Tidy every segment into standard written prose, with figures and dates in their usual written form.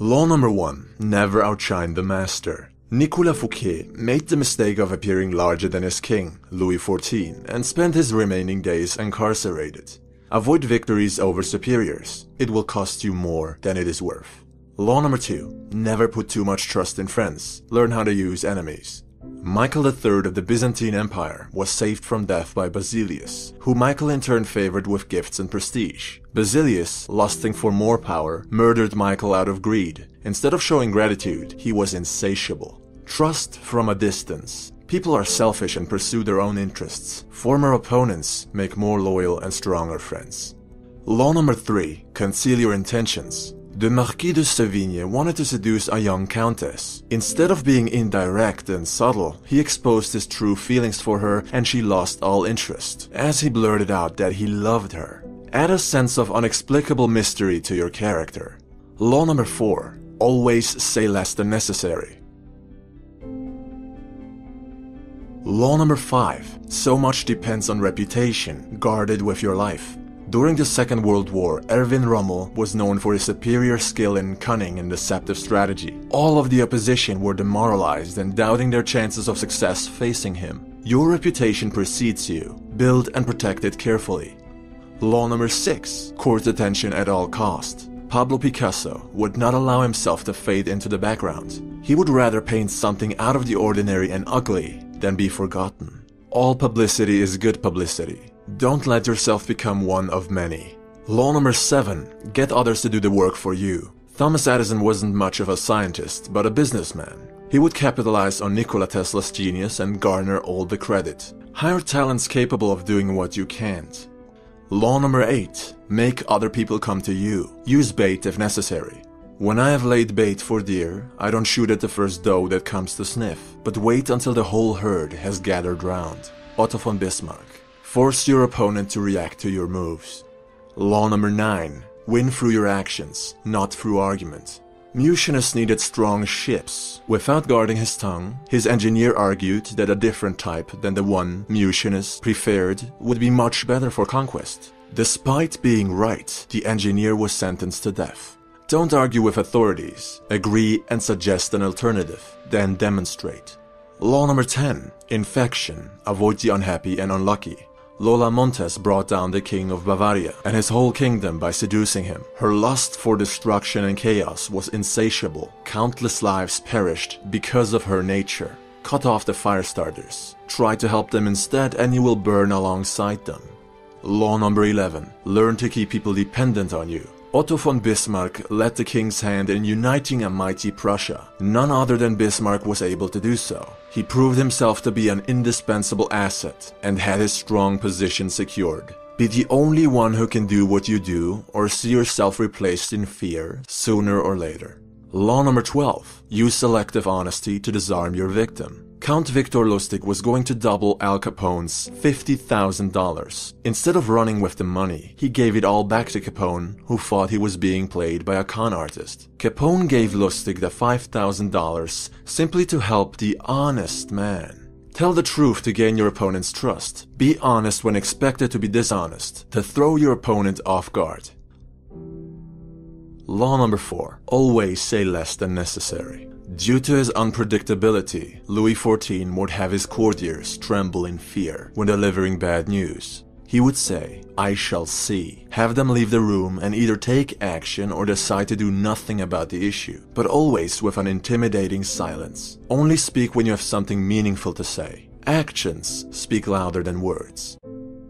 Law number 1. Never outshine the master. Nicolas Fouquet made the mistake of appearing larger than his king, Louis XIV, and spent his remaining days incarcerated. Avoid victories over superiors. It will cost you more than it is worth. Law number 2. Never put too much trust in friends. Learn how to use enemies. Michael III of the Byzantine Empire was saved from death by Basilius, who Michael in turn favored with gifts and prestige. Basilius, lusting for more power, murdered Michael out of greed. Instead of showing gratitude, he was insatiable. Trust from a distance. People are selfish and pursue their own interests. Former opponents make more loyal and stronger friends. Law number 3. Conceal your intentions. The Marquis de Sévigné wanted to seduce a young countess. Instead of being indirect and subtle, he exposed his true feelings for her and she lost all interest, as he blurted out that he loved her. Add a sense of unexplicable mystery to your character. Law number 4. Always say less than necessary. Law number 5. So much depends on reputation. Guard it with your life. During the Second World War, Erwin Rommel was known for his superior skill in cunning and deceptive strategy. All of the opposition were demoralized and doubting their chances of success facing him. Your reputation precedes you. Build and protect it carefully. Law number 6. Court attention at all cost. Pablo Picasso would not allow himself to fade into the background. He would rather paint something out of the ordinary and ugly than be forgotten. All publicity is good publicity. Don't let yourself become one of many. Law number 7. Get others to do the work for you. Thomas Edison wasn't much of a scientist, but a businessman. He would capitalize on Nikola Tesla's genius and garner all the credit. Hire talents capable of doing what you can't. Law number 8. Make other people come to you. Use bait if necessary. When I have laid bait for deer, I don't shoot at the first doe that comes to sniff, but wait until the whole herd has gathered round. Otto von Bismarck. Force your opponent to react to your moves. Law number 9. Win through your actions, not through argument. Mucianus needed strong ships. Without guarding his tongue, his engineer argued that a different type than the one Mucianus preferred would be much better for conquest. Despite being right, the engineer was sentenced to death. Don't argue with authorities. Agree and suggest an alternative, then demonstrate. Law number 10. Infection. Avoid the unhappy and unlucky. Lola Montes brought down the king of Bavaria and his whole kingdom by seducing him. Her lust for destruction and chaos was insatiable. Countless lives perished because of her nature. Cut off the fire starters. Try to help them instead and you will burn alongside them. Law number 11. Learn to keep people dependent on you. Otto von Bismarck led the king's hand in uniting a mighty Prussia. None other than Bismarck was able to do so. He proved himself to be an indispensable asset and had his strong position secured. Be the only one who can do what you do or see yourself replaced in fear sooner or later. Law number 12. Use selective honesty to disarm your victim. Count Victor Lustig was going to double Al Capone's $50,000. Instead of running with the money, he gave it all back to Capone, who thought he was being played by a con artist. Capone gave Lustig the $5,000 simply to help the honest man. Tell the truth to gain your opponent's trust. Be honest when expected to be dishonest, to throw your opponent off guard. Law number 4. Always say less than necessary. Due to his unpredictability, Louis XIV would have his courtiers tremble in fear when delivering bad news. He would say, "I shall see." Have them leave the room and either take action or decide to do nothing about the issue, but always with an intimidating silence. Only speak when you have something meaningful to say. Actions speak louder than words.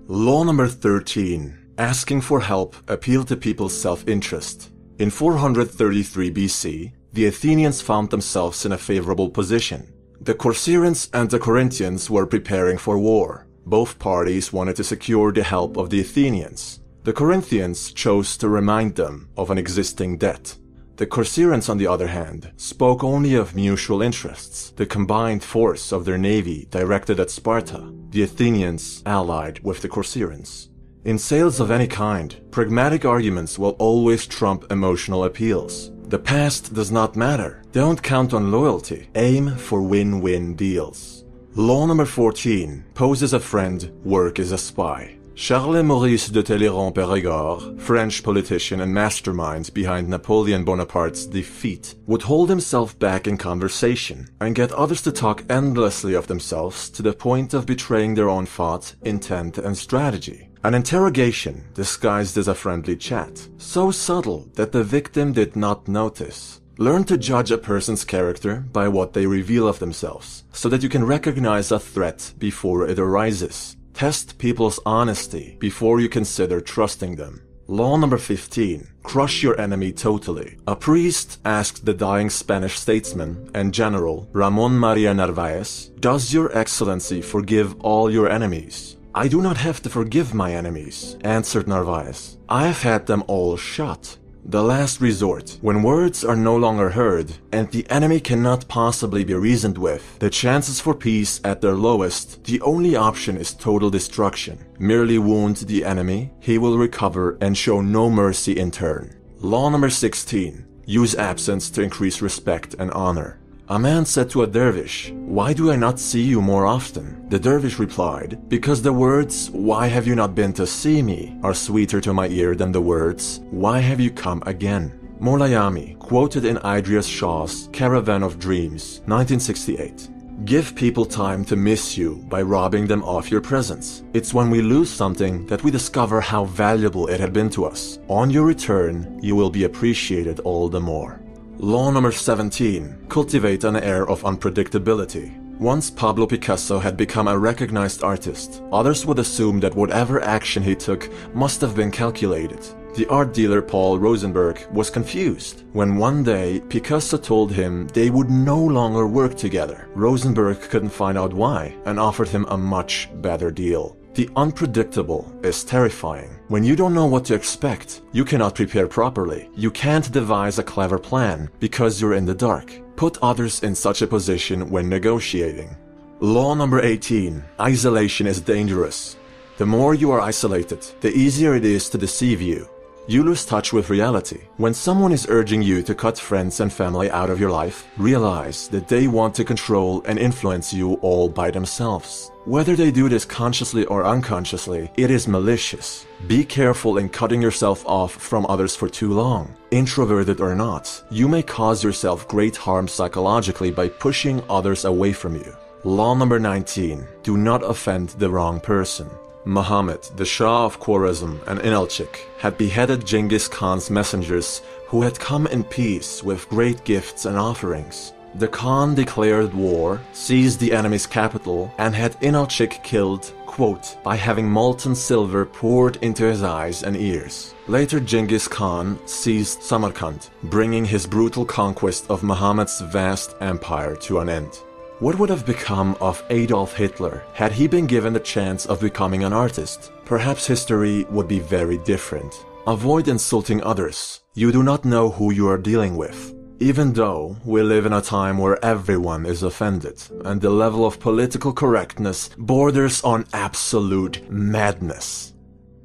Law number 13. Asking for help appealed to people's self-interest. In 433 BC, the Athenians found themselves in a favorable position. The Corcyraeans and the Corinthians were preparing for war. Both parties wanted to secure the help of the Athenians. The Corinthians chose to remind them of an existing debt. The Corcyraeans, on the other hand, spoke only of mutual interests, the combined force of their navy directed at Sparta, the Athenians allied with the Corcyraeans. In sales of any kind, pragmatic arguments will always trump emotional appeals. The past does not matter. Don't count on loyalty. Aim for win-win deals. Law number 14. Pose as a friend, work as a spy. Charles Maurice de Talleyrand-Périgord, French politician and mastermind behind Napoleon Bonaparte's defeat, would hold himself back in conversation and get others to talk endlessly of themselves to the point of betraying their own thought, intent, and strategy. An interrogation disguised as a friendly chat, so subtle that the victim did not notice. Learn to judge a person's character by what they reveal of themselves, so that you can recognize a threat before it arises. Test people's honesty before you consider trusting them. Law number 15. Crush your enemy totally. A priest asked the dying Spanish statesman and general Ramon Maria Narvaez, "Does your excellency forgive all your enemies?" "I do not have to forgive my enemies," answered Narvaez. "I have had them all shot." The last resort, when words are no longer heard and the enemy cannot possibly be reasoned with, the chances for peace at their lowest, the only option is total destruction. Merely wound the enemy, he will recover and show no mercy in turn. Law number 16. Use absence to increase respect and honor. A man said to a dervish, "Why do I not see you more often?" The dervish replied, "Because the words, 'Why have you not been to see me?' are sweeter to my ear than the words, 'Why have you come again?'" Molayami, quoted in Idries Shah's Caravan of Dreams, 1968. Give people time to miss you by robbing them of your presence. It's when we lose something that we discover how valuable it had been to us. On your return, you will be appreciated all the more. Law number 17. Cultivate an air of unpredictability. Once Pablo Picasso had become a recognized artist, others would assume that whatever action he took must have been calculated. The art dealer Paul Rosenberg was confused when one day Picasso told him they would no longer work together. Rosenberg couldn't find out why and offered him a much better deal. The unpredictable is terrifying. When you don't know what to expect, you cannot prepare properly. You can't devise a clever plan because you're in the dark. Put others in such a position when negotiating. Law number 18. Isolation is dangerous. The more you are isolated, the easier it is to deceive you. You lose touch with reality. When someone is urging you to cut friends and family out of your life, realize that they want to control and influence you all by themselves. Whether they do this consciously or unconsciously, it is malicious. Be careful in cutting yourself off from others for too long. Introverted or not, you may cause yourself great harm psychologically by pushing others away from you. Law number 19. Do not offend the wrong person. Muhammad, the Shah of Khwarezm and Inalchik, had beheaded Genghis Khan's messengers who had come in peace with great gifts and offerings. The Khan declared war, seized the enemy's capital, and had Inalchik killed, quote, by having molten silver poured into his eyes and ears. Later Genghis Khan seized Samarkand, bringing his brutal conquest of Muhammad's vast empire to an end. What would have become of Adolf Hitler had he been given the chance of becoming an artist? Perhaps history would be very different. Avoid insulting others. You do not know who you are dealing with. Even though we live in a time where everyone is offended and the level of political correctness borders on absolute madness.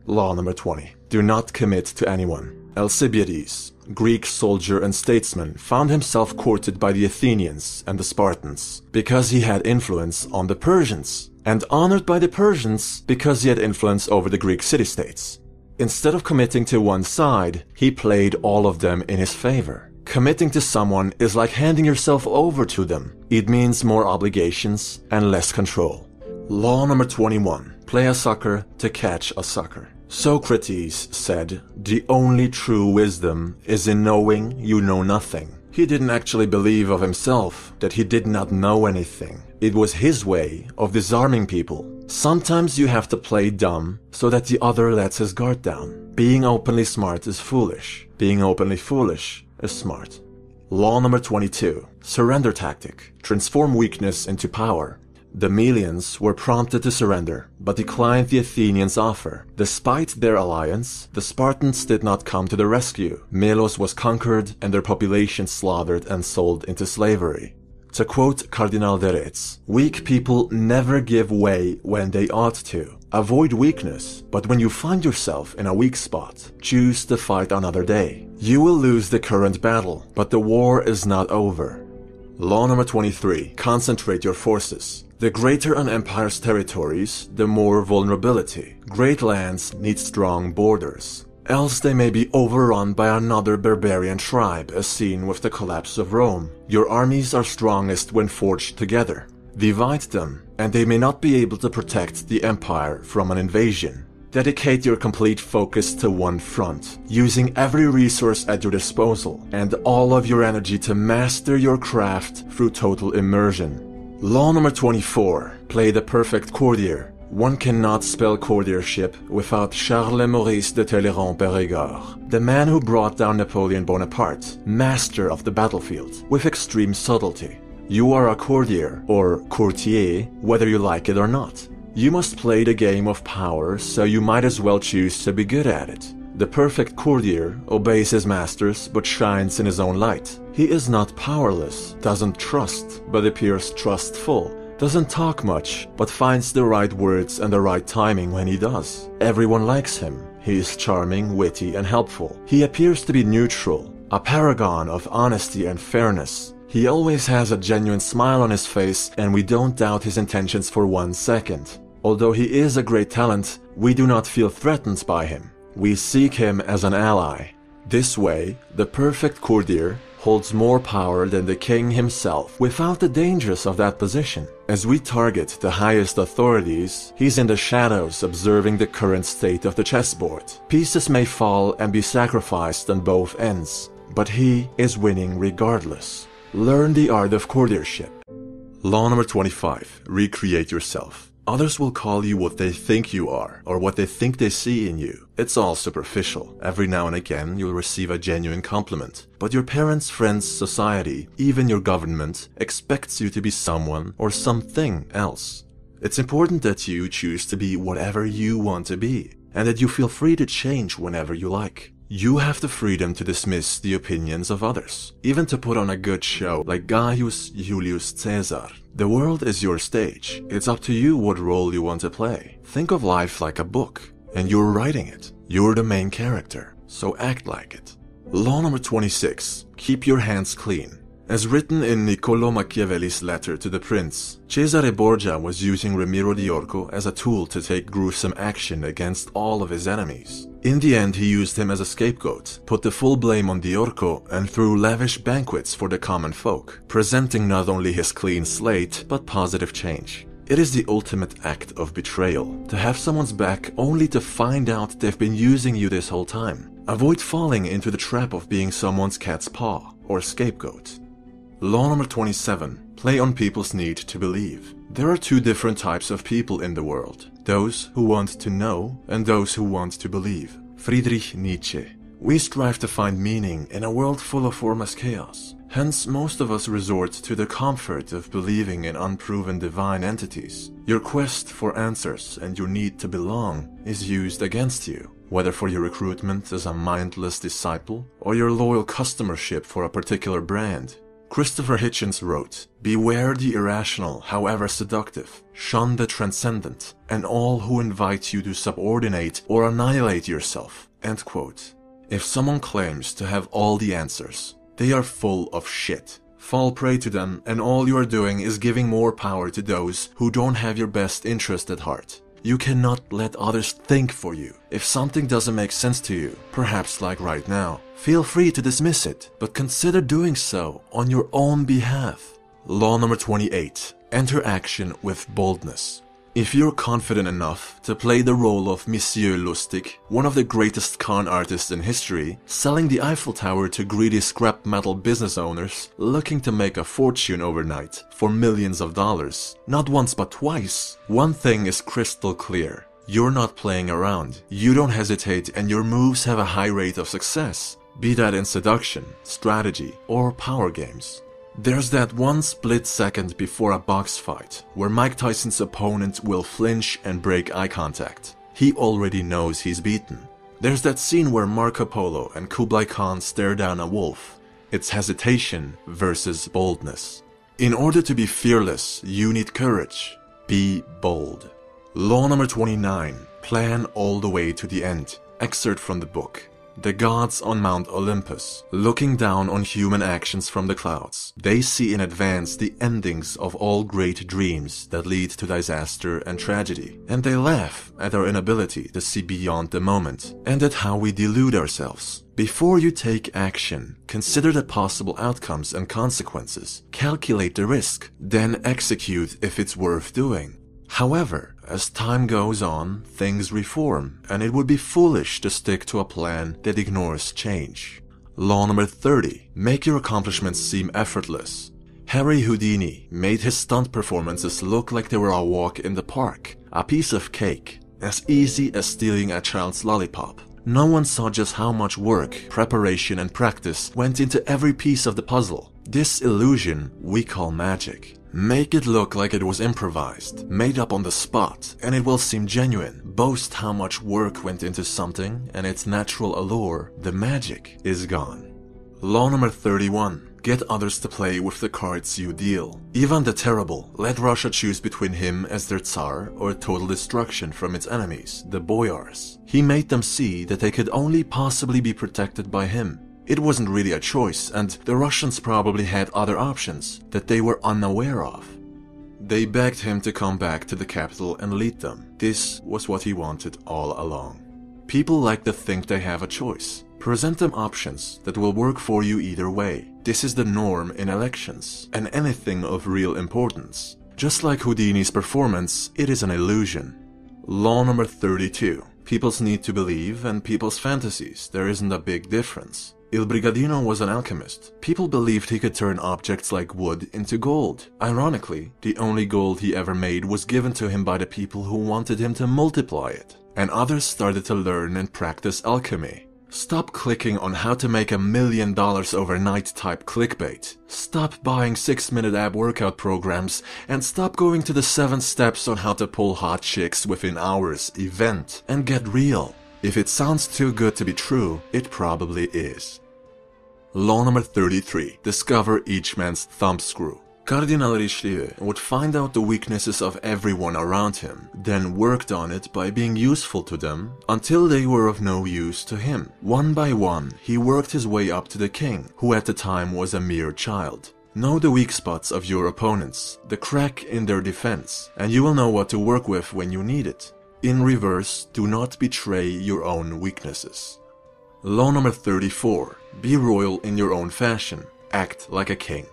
Law number 20. Do not commit to anyone. Alcibiades, Greek soldier and statesman, found himself courted by the Athenians and the Spartans because he had influence on the Persians, and honored by the Persians because he had influence over the Greek city-states. Instead of committing to one side, he played all of them in his favor. Committing to someone is like handing yourself over to them. It means more obligations and less control. Law number 21. Play a sucker to catch a sucker. Socrates said, "The only true wisdom is in knowing you know nothing." He didn't actually believe of himself that he did not know anything. It was his way of disarming people. Sometimes you have to play dumb so that the other lets his guard down. Being openly smart is foolish. Being openly foolish is smart. Law number 22. Surrender tactic. Transform weakness into power. The Melians were prompted to surrender, but declined the Athenians' offer. Despite their alliance, the Spartans did not come to the rescue. Melos was conquered and their population slaughtered and sold into slavery. To quote Cardinal de Retz, "Weak people never give way when they ought to. Avoid weakness, but when you find yourself in a weak spot, choose to fight another day. You will lose the current battle, but the war is not over." Law number 23. Concentrate your forces. The greater an empire's territories, the more vulnerability. Great lands need strong borders. Else they may be overrun by another barbarian tribe, as seen with the collapse of Rome. Your armies are strongest when forged together. Divide them, and they may not be able to protect the empire from an invasion. Dedicate your complete focus to one front, using every resource at your disposal, and all of your energy to master your craft through total immersion. Law number 24. Play the perfect courtier. One cannot spell courtiership without Charles Maurice de Talleyrand-Périgord, the man who brought down Napoleon Bonaparte, master of the battlefield, with extreme subtlety. You are a courtier, or courtier, whether you like it or not. You must play the game of power, so you might as well choose to be good at it. The perfect courtier obeys his masters but shines in his own light. He is not powerless, doesn't trust, but appears trustful. Doesn't talk much, but finds the right words and the right timing when he does. Everyone likes him. He is charming, witty, and helpful. He appears to be neutral, a paragon of honesty and fairness. He always has a genuine smile on his face, and we don't doubt his intentions for 1 second. Although he is a great talent, we do not feel threatened by him. We seek him as an ally. This way, the perfect courtier holds more power than the king himself without the dangers of that position. As we target the highest authorities, he's in the shadows observing the current state of the chessboard. Pieces may fall and be sacrificed on both ends, but he is winning regardless. Learn the art of courtiership. Law number 25. Recreate yourself. Others will call you what they think you are, or what they think they see in you. It's all superficial. Every now and again you'll receive a genuine compliment. But your parents, friends, society, even your government, expects you to be someone or something else. It's important that you choose to be whatever you want to be, and that you feel free to change whenever you like. You have the freedom to dismiss the opinions of others, even to put on a good show like Gaius Julius Caesar. The world is your stage. It's up to you what role you want to play. Think of life like a book, and you're writing it. You're the main character, so act like it. Law number 26. Keep your hands clean. As written in Niccolò Machiavelli's letter to the prince, Cesare Borgia was using Ramiro di Orco as a tool to take gruesome action against all of his enemies. In the end, he used him as a scapegoat, put the full blame on Di Orco, and threw lavish banquets for the common folk, presenting not only his clean slate, but positive change. It is the ultimate act of betrayal, to have someone's back only to find out they've been using you this whole time. Avoid falling into the trap of being someone's cat's paw, or scapegoat. Law number 27. Play on people's need to believe. There are two different types of people in the world. Those who want to know and those who want to believe. Friedrich Nietzsche. We strive to find meaning in a world full of formless chaos. Hence, most of us resort to the comfort of believing in unproven divine entities. Your quest for answers and your need to belong is used against you, whether for your recruitment as a mindless disciple or your loyal customership for a particular brand. Christopher Hitchens wrote, "Beware the irrational, however seductive. Shun the transcendent, and all who invite you to subordinate or annihilate yourself." End quote. If someone claims to have all the answers, they are full of shit. Fall prey to them, and all you are doing is giving more power to those who don't have your best interest at heart. You cannot let others think for you. If something doesn't make sense to you, perhaps like right now, feel free to dismiss it, but consider doing so on your own behalf. Law number 28. Enter action with boldness. If you're confident enough to play the role of Monsieur Lustig, one of the greatest con artists in history, selling the Eiffel Tower to greedy scrap metal business owners looking to make a fortune overnight for millions of dollars, not once but twice, one thing is crystal clear. You're not playing around. You don't hesitate, and your moves have a high rate of success, be that in seduction, strategy, or power games. There's that one split second before a box fight where Mike Tyson's opponent will flinch and break eye contact. He already knows he's beaten. There's that scene where Marco Polo and Kublai Khan stare down a wolf. It's hesitation versus boldness. In order to be fearless, you need courage. Be bold. Law number 29. Plan all the way to the end. Excerpt from the book. The gods on Mount Olympus, looking down on human actions from the clouds, they see in advance the endings of all great dreams that lead to disaster and tragedy, and they laugh at our inability to see beyond the moment and at how we delude ourselves. Before you take action, consider the possible outcomes and consequences, calculate the risk, then execute if it's worth doing. However, as time goes on, things reform, and it would be foolish to stick to a plan that ignores change. Law number 30. Make your accomplishments seem effortless. Harry Houdini made his stunt performances look like they were a walk in the park, a piece of cake, as easy as stealing a child's lollipop. No one saw just how much work, preparation, and practice went into every piece of the puzzle. This illusion we call magic. Make it look like it was improvised, made up on the spot, and it will seem genuine. Boast how much work went into something, and its natural allure, the magic, is gone. Law number 31. Get others to play with the cards you deal. Ivan the Terrible let Russia choose between him as their Tsar or total destruction from its enemies, the Boyars. He made them see that they could only possibly be protected by him. It wasn't really a choice, and the Russians probably had other options that they were unaware of. They begged him to come back to the capital and lead them. This was what he wanted all along. People like to think they have a choice. Present them options that will work for you either way. This is the norm in elections, and anything of real importance. Just like Houdini's performance, it is an illusion. Law number 32. People's need to believe and people's fantasies. There isn't a big difference. Il Brigadino was an alchemist. People believed he could turn objects like wood into gold. Ironically, the only gold he ever made was given to him by the people who wanted him to multiply it. And others started to learn and practice alchemy. Stop clicking on how to make $1 million overnight type clickbait. Stop buying 6-minute ab workout programs and stop going to the 7 steps on how to pull hot chicks within hours event and get real. If it sounds too good to be true, it probably is. Law number 33. Discover each man's thumbscrew. Cardinal Richelieu would find out the weaknesses of everyone around him, then worked on it by being useful to them until they were of no use to him. One by one, he worked his way up to the king, who at the time was a mere child. Know the weak spots of your opponents, the crack in their defense, and you will know what to work with when you need it. In reverse, do not betray your own weaknesses. Law number 34. Be royal in your own fashion. Act like a king.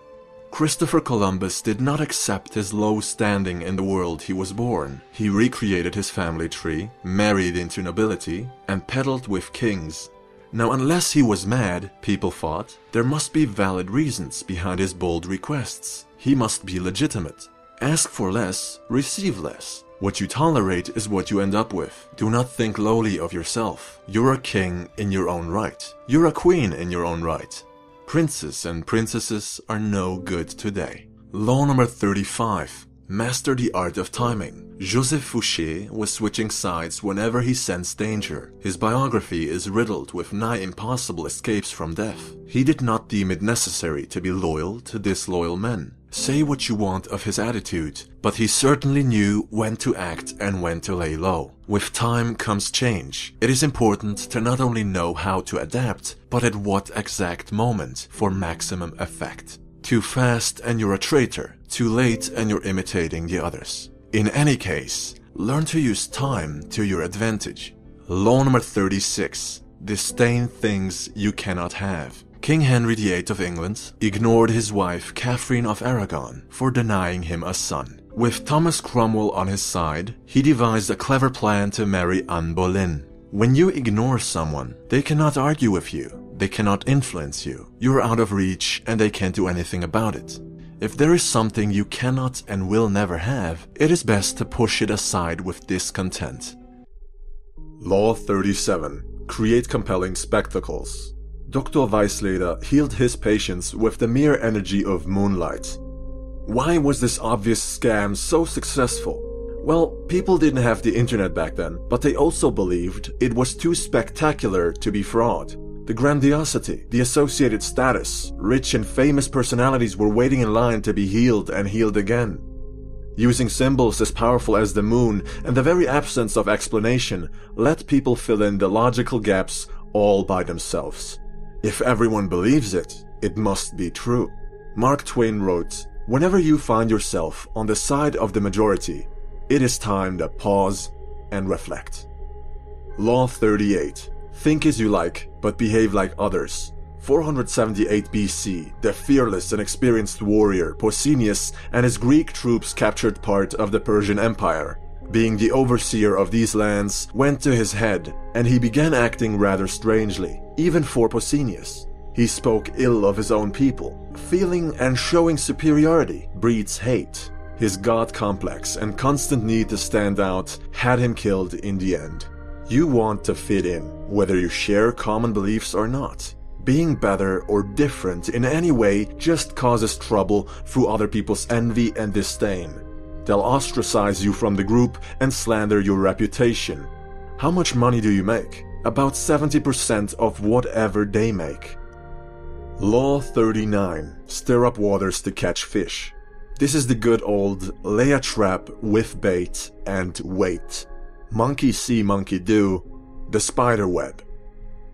Christopher Columbus did not accept his low standing in the world he was born. He recreated his family tree, married into nobility, and peddled with kings. Now, unless he was mad, people thought, there must be valid reasons behind his bold requests. He must be legitimate. Ask for less, receive less. What you tolerate is what you end up with. Do not think lowly of yourself. You're a king in your own right. You're a queen in your own right. Princes and princesses are no good today. Law number 35. Master the art of timing. Joseph Fouché was switching sides whenever he sensed danger. His biography is riddled with nigh impossible escapes from death. He did not deem it necessary to be loyal to disloyal men. Say what you want of his attitude, but he certainly knew when to act and when to lay low. With time comes change. It is important to not only know how to adapt, but at what exact moment for maximum effect. Too fast and you're a traitor. Too late and you're imitating the others. In any case, learn to use time to your advantage. Law number 36. Disdain things you cannot have. King Henry VIII of England ignored his wife Catherine of Aragon for denying him a son. With Thomas Cromwell on his side, he devised a clever plan to marry Anne Boleyn. When you ignore someone, they cannot argue with you, they cannot influence you. You're out of reach and they can't do anything about it. If there is something you cannot and will never have, it is best to push it aside with discontent. Law 37. Create compelling spectacles. Dr. Weisleder healed his patients with the mere energy of moonlight. Why was this obvious scam so successful? Well, people didn't have the internet back then, but they also believed it was too spectacular to be fraud. The grandiosity, the associated status, rich and famous personalities were waiting in line to be healed and healed again. Using symbols as powerful as the moon and the very absence of explanation let people fill in the logical gaps all by themselves. If everyone believes it, it must be true. Mark Twain wrote, "Whenever you find yourself on the side of the majority, it is time to pause and reflect." Law 38. Think as you like, but behave like others. 478 BC, the fearless and experienced warrior Pausanias and his Greek troops captured part of the Persian Empire. Being the overseer of these lands went to his head, and he began acting rather strangely, even for Pausanias. He spoke ill of his own people. Feeling and showing superiority breeds hate. His god complex and constant need to stand out had him killed in the end. You want to fit in, whether you share common beliefs or not. Being better or different in any way just causes trouble through other people's envy and disdain. They'll ostracize you from the group and slander your reputation. How much money do you make? About 70% of whatever they make. Law 39. Stir up waters to catch fish. This is the good old lay a trap with bait and wait. Monkey see, monkey do. The spider web.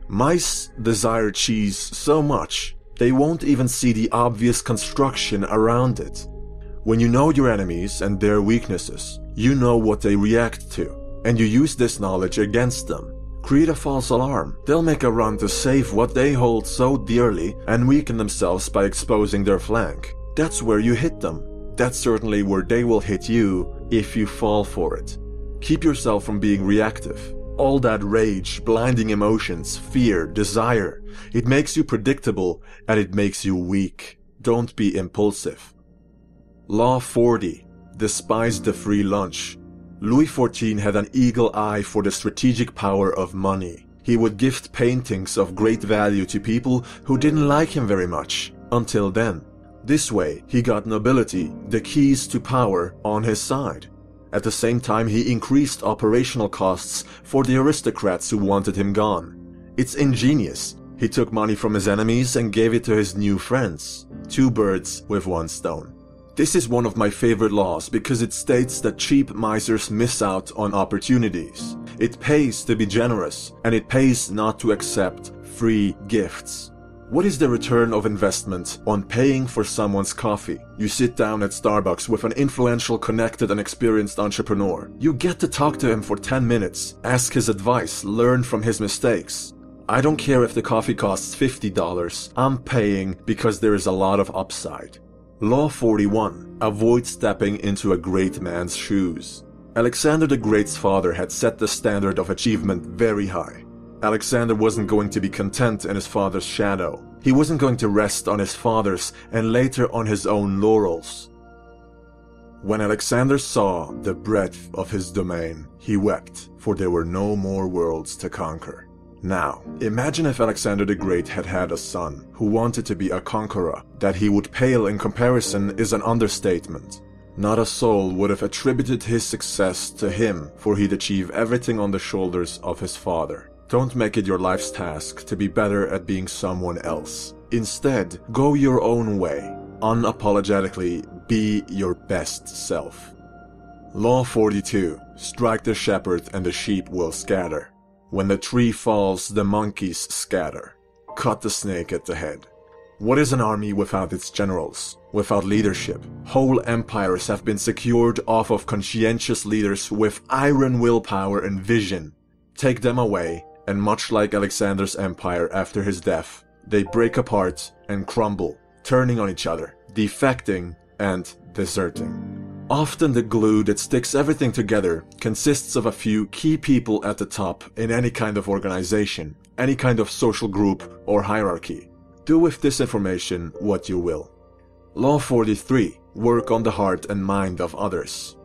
Mice desire cheese so much, they won't even see the obvious construction around it. When you know your enemies and their weaknesses, you know what they react to, and you use this knowledge against them. Create a false alarm. They'll make a run to save what they hold so dearly and weaken themselves by exposing their flank. That's where you hit them. That's certainly where they will hit you if you fall for it. Keep yourself from being reactive. All that rage, blinding emotions, fear, desire, it makes you predictable and it makes you weak. Don't be impulsive. Law 40. Despise the free lunch. Louis XIV had an eagle eye for the strategic power of money. He would gift paintings of great value to people who didn't like him very much, until then. This way, he got nobility, the keys to power, on his side. At the same time, he increased operational costs for the aristocrats who wanted him gone. It's ingenious. He took money from his enemies and gave it to his new friends. 2 birds with 1 stone. This is one of my favorite laws because it states that cheap misers miss out on opportunities. It pays to be generous, and it pays not to accept free gifts. What is the return of investment on paying for someone's coffee? You sit down at Starbucks with an influential, connected, and experienced entrepreneur. You get to talk to him for 10 minutes, ask his advice, learn from his mistakes. I don't care if the coffee costs $50, I'm paying because there is a lot of upside. Law 41. Avoid stepping into a great man's shoes. Alexander the Great's father had set the standard of achievement very high. Alexander wasn't going to be content in his father's shadow. He wasn't going to rest on his father's and later on his own laurels. When Alexander saw the breadth of his domain, he wept, for there were no more worlds to conquer. Now, imagine if Alexander the Great had had a son who wanted to be a conqueror. That he would pale in comparison is an understatement. Not a soul would have attributed his success to him, for he'd achieve everything on the shoulders of his father. Don't make it your life's task to be better at being someone else. Instead, go your own way. Unapologetically, be your best self. Law 42. Strike the shepherd and the sheep will scatter. When the tree falls, the monkeys scatter. Cut the snake at the head. What is an army without its generals? Without leadership? Whole empires have been secured off of conscientious leaders with iron willpower and vision. Take them away, and much like Alexander's empire after his death, they break apart and crumble, turning on each other, defecting and deserting. Often the glue that sticks everything together consists of a few key people at the top in any kind of organization, any kind of social group or hierarchy. Do with this information what you will. Law 43. Work on the heart and mind of others.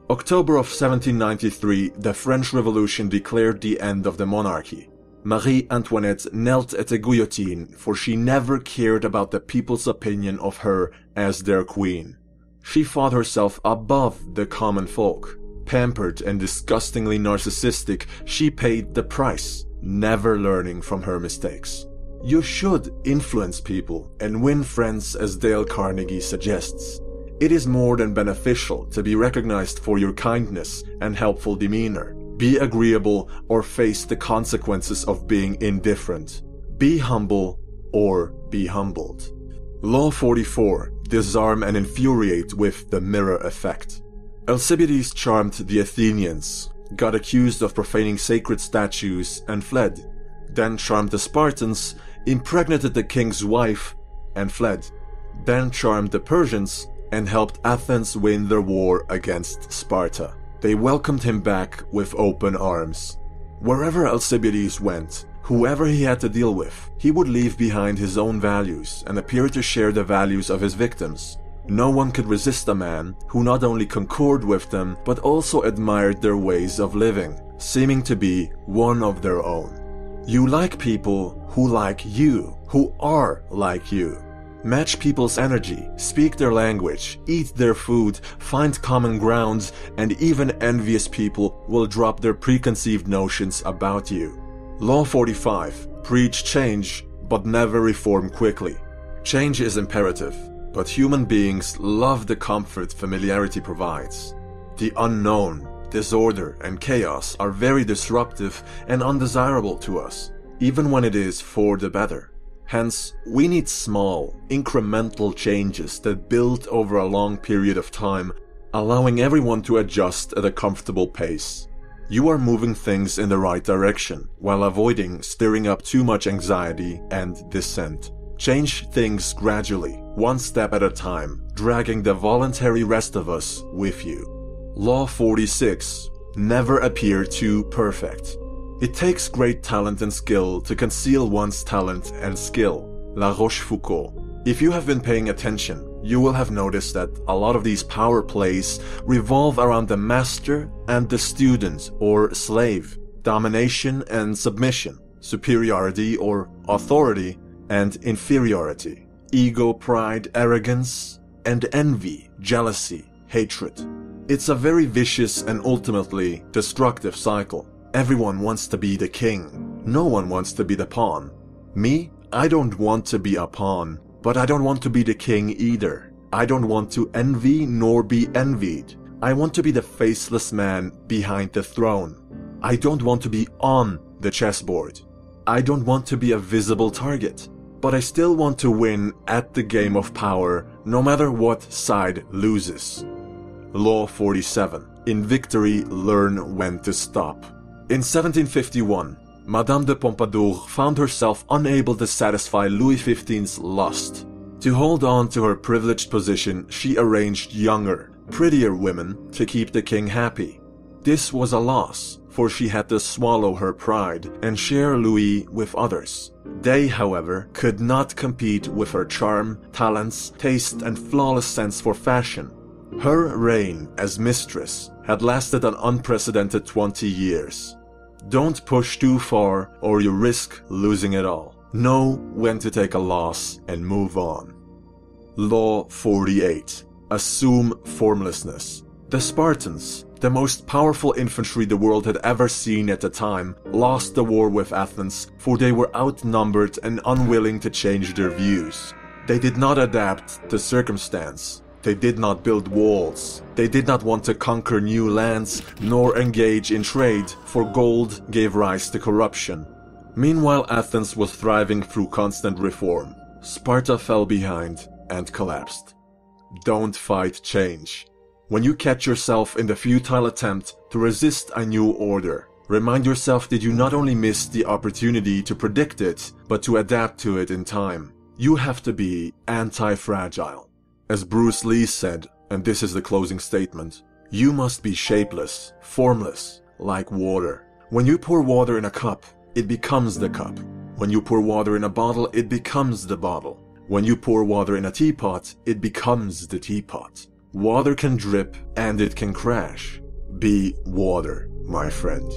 October of 1793, the French Revolution declared the end of the monarchy. Marie Antoinette knelt at the guillotine, for she never cared about the people's opinion of her as their queen. She thought herself above the common folk. Pampered and disgustingly narcissistic, she paid the price, never learning from her mistakes. You should influence people and win friends, as Dale Carnegie suggests. It is more than beneficial to be recognized for your kindness and helpful demeanor. Be agreeable or face the consequences of being indifferent. Be humble or be humbled. Law 44. Disarm and infuriate with the mirror effect. Alcibiades charmed the Athenians, got accused of profaning sacred statues and fled. Then charmed the Spartans, impregnated the king's wife and fled. Then charmed the Persians and helped Athens win their war against Sparta. They welcomed him back with open arms. Wherever Alcibiades went, whoever he had to deal with, he would leave behind his own values and appear to share the values of his victims. No one could resist a man who not only concurred with them, but also admired their ways of living, seeming to be one of their own. You like people who like you, who are like you. Match people's energy, speak their language, eat their food, find common grounds, and even envious people will drop their preconceived notions about you. Law 45. Preach change, but never reform quickly. Change is imperative, but human beings love the comfort familiarity provides. The unknown, disorder, and chaos are very disruptive and undesirable to us, even when it is for the better. Hence, we need small, incremental changes that build over a long period of time, allowing everyone to adjust at a comfortable pace. You are moving things in the right direction, while avoiding stirring up too much anxiety and dissent. Change things gradually, one step at a time, dragging the voluntary rest of us with you. Law 46. Never appear too perfect. It takes great talent and skill to conceal one's talent and skill. La Rochefoucauld. If you have been paying attention, you will have noticed that a lot of these power plays revolve around the master and the student or slave, domination and submission, superiority or authority and inferiority, ego, pride, arrogance, and envy, jealousy, hatred. It's a very vicious and ultimately destructive cycle. Everyone wants to be the king. No one wants to be the pawn. Me, I don't want to be a pawn, but I don't want to be the king either. I don't want to envy nor be envied. I want to be the faceless man behind the throne. I don't want to be on the chessboard. I don't want to be a visible target, but I still want to win at the game of power, no matter what side loses. Law 47. In victory, learn when to stop. In 1751, Madame de Pompadour found herself unable to satisfy Louis XV's lust. To hold on to her privileged position, she arranged younger, prettier women to keep the king happy. This was a loss, for she had to swallow her pride and share Louis with others. They, however, could not compete with her charm, talents, taste, and flawless sense for fashion. Her reign as mistress had lasted an unprecedented 20 years. Don't push too far or you risk losing it all. Know when to take a loss and move on. Law 48. Assume formlessness. The Spartans, the most powerful infantry the world had ever seen at the time, lost the war with Athens, for they were outnumbered and unwilling to change their views. They did not adapt to circumstance. They did not build walls. They did not want to conquer new lands, nor engage in trade, for gold gave rise to corruption. Meanwhile, Athens was thriving through constant reform. Sparta fell behind and collapsed. Don't fight change. When you catch yourself in the futile attempt to resist a new order, remind yourself that you not only missed the opportunity to predict it, but to adapt to it in time. You have to be anti-fragile. As Bruce Lee said, and this is the closing statement, you must be shapeless, formless, like water. When you pour water in a cup, it becomes the cup. When you pour water in a bottle, it becomes the bottle. When you pour water in a teapot, it becomes the teapot. Water can drip and it can crash. Be water, my friend.